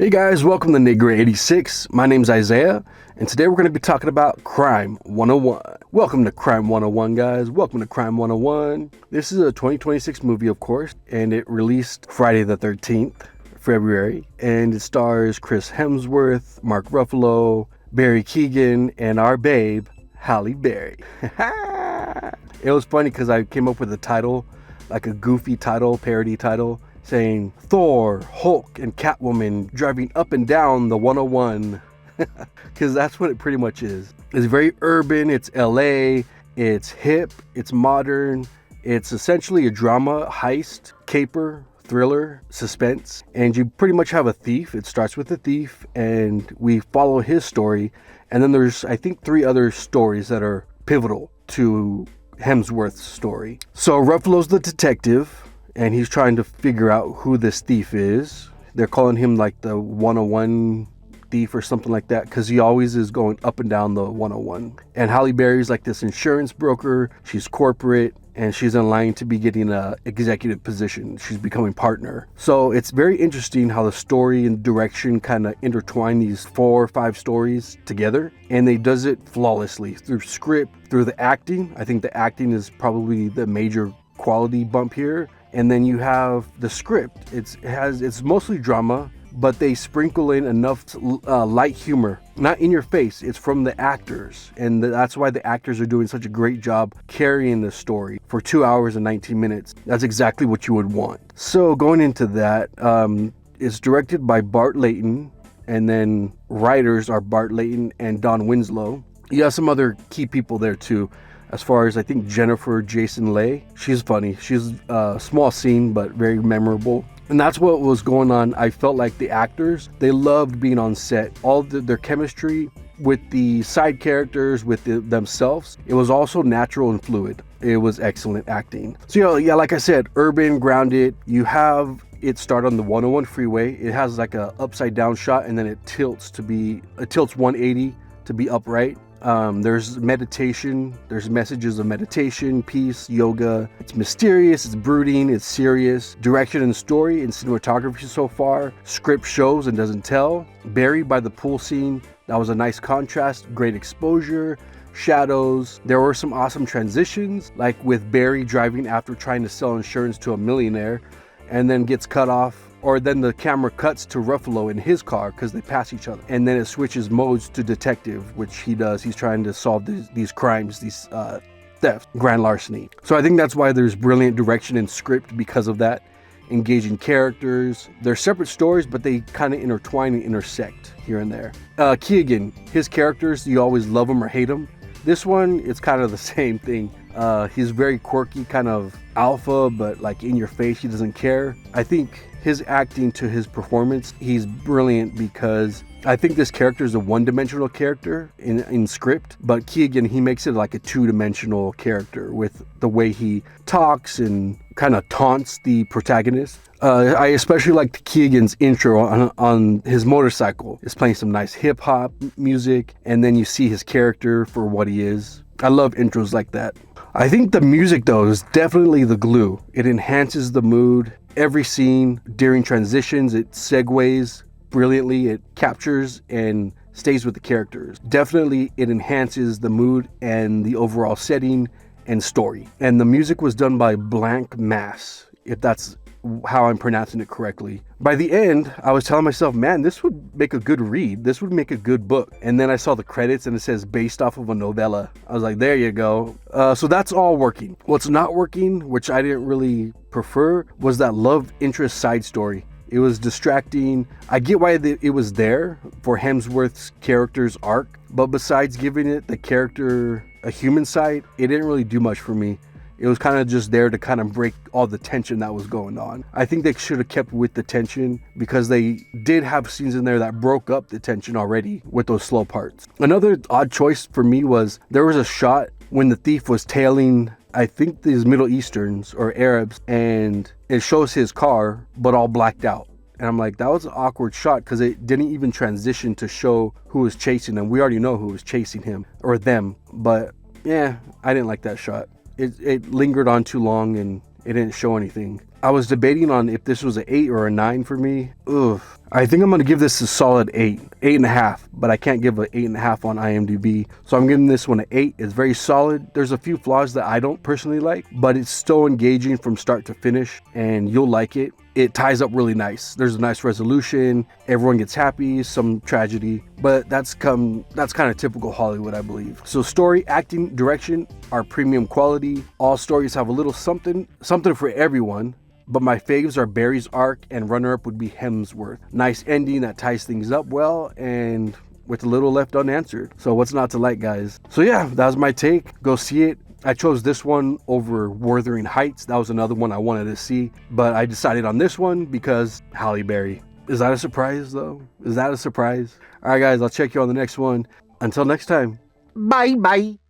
Hey guys, welcome to Nigger 86. My name's Isaiah, and today we're going to be talking about Crime 101. Welcome to Crime 101, guys. Welcome to Crime 101. This is a 2026 movie, of course, and it released Friday the 13th, February, and it stars Chris Hemsworth, Mark Ruffalo, Barry Keoghan, and our babe, Halle Berry. It was funny because I came up with a title, like a goofy title, parody title, saying Thor, Hulk, and Catwoman driving up and down the 101. Because that's what it pretty much is. It's very urban, it's LA, it's hip, it's modern, it's essentially a drama, heist, caper, thriller, suspense, and you pretty much have a thief. It starts with a thief, and we follow his story, and then there's, I think, 3 other stories that are pivotal to Hemsworth's story. So Ruffalo's the detective, and he's trying to figure out who this thief is. They're calling him like the 101 thief or something like that, because he always is going up and down the 101. And Halle Berry's like this insurance broker. She's corporate, and she's in line to be getting a executive position. She's becoming partner. So it's very interesting how the story and direction kind of intertwine these 4 or 5 stories together, and they does it flawlessly through script, through the acting. I think the acting is probably the major quality bump here. And then you have the script. It's mostly drama, but they sprinkle in enough light humor, not in your face. It's from the actors, and that's why the actors are doing such a great job carrying the story for 2 hours and 19 minutes. That's exactly what you would want. So going into that, it's directed by Bart Layton, and then writers are Bart Layton and Don Winslow. You have some other key people there too. As far as, I think, Jennifer Jason Leigh. She's funny. She's a small scene, but very memorable. And that's what was going on. I felt like the actors, they loved being on set. All their chemistry with the side characters, with themselves, it was also natural and fluid. It was excellent acting. So, yeah, like I said, urban, grounded. You have it start on the 101 freeway. It has like a upside down shot, and then it tilts 180 to be upright. There's meditation, there's messages of meditation, peace, yoga. It's mysterious, it's brooding, it's serious. Direction and story and cinematography so far. Script shows and doesn't tell. Buried by the pool scene, that was a nice contrast, great exposure, shadows. There were some awesome transitions, like with Barry driving after trying to sell insurance to a millionaire and then gets cut off. Or then the camera cuts to Ruffalo in his car because they pass each other. And then it switches modes to detective, which he does. He's trying to solve these crimes, these theft, grand larceny. So I think that's why there's brilliant direction and script because of that. Engaging characters. They're separate stories, but they kind of intertwine and intersect here and there. Keoghan, his characters, you always love him or hate him. This one, it's kind of the same thing. He's very quirky, kind of alpha, but like in your face, he doesn't care. I think his acting to his performance, he's brilliant because I think this character is a one-dimensional character in script, but Keoghan, he makes it like a 2-dimensional character with the way he talks and kind of taunts the protagonist. I especially liked Keoghan's intro on his motorcycle. It's playing some nice hip-hop music, and then you see his character for what he is. I love intros like that. I think the music, though, is definitely the glue. It enhances the mood. Every scene, during transitions, it segues brilliantly. It captures and stays with the characters. Definitely, it enhances the mood and the overall setting and story. And the music was done by Blank Mass, if that's how I'm pronouncing it correctly. By the end, I was telling myself, man, this would make a good read. This would make a good book. And then I saw the credits and it says based off of a novella. I was like, there you go. So that's all working. What's not working, which I didn't really prefer, was that love interest side story. It was distracting. I get why it was there for Hemsworth's character's arc, but besides giving it the character a human side, it didn't really do much for me. It was kind of just there to kind of break all the tension that was going on. I think they should have kept with the tension because they did have scenes in there that broke up the tension already with those slow parts. Another odd choice for me was there was a shot when the thief was tailing, I think these Middle Easterns or Arabs, and it shows his car, but all blacked out. And I'm like, that was an awkward shot because it didn't even transition to show who was chasing him. We already know who was chasing him or them, but yeah, I didn't like that shot. It lingered on too long and it didn't show anything. I was debating on if this was an 8 or a 9 for me. Ugh. I think I'm going to give this a solid 8, 8.5, but I can't give an 8.5 on IMDb. So I'm giving this one an 8. It's very solid. There's a few flaws that I don't personally like, but it's still engaging from start to finish, and you'll like it. It ties up really nice. There's a nice resolution. Everyone gets happy, some tragedy, but that's kind of typical Hollywood, I believe. So story, acting, direction are premium quality. All stories have a little something for everyone. But my faves are Barry's arc, and runner-up would be Hemsworth. Nice ending that ties things up well, and with a little left unanswered. So what's not to like, guys? So yeah, that was my take. Go see it. I chose this one over Wuthering Heights. That was another one I wanted to see, but I decided on this one because Halle Berry. Is that a surprise, though? Is that a surprise? All right, guys, I'll check you on the next one. Until next time. Bye-bye.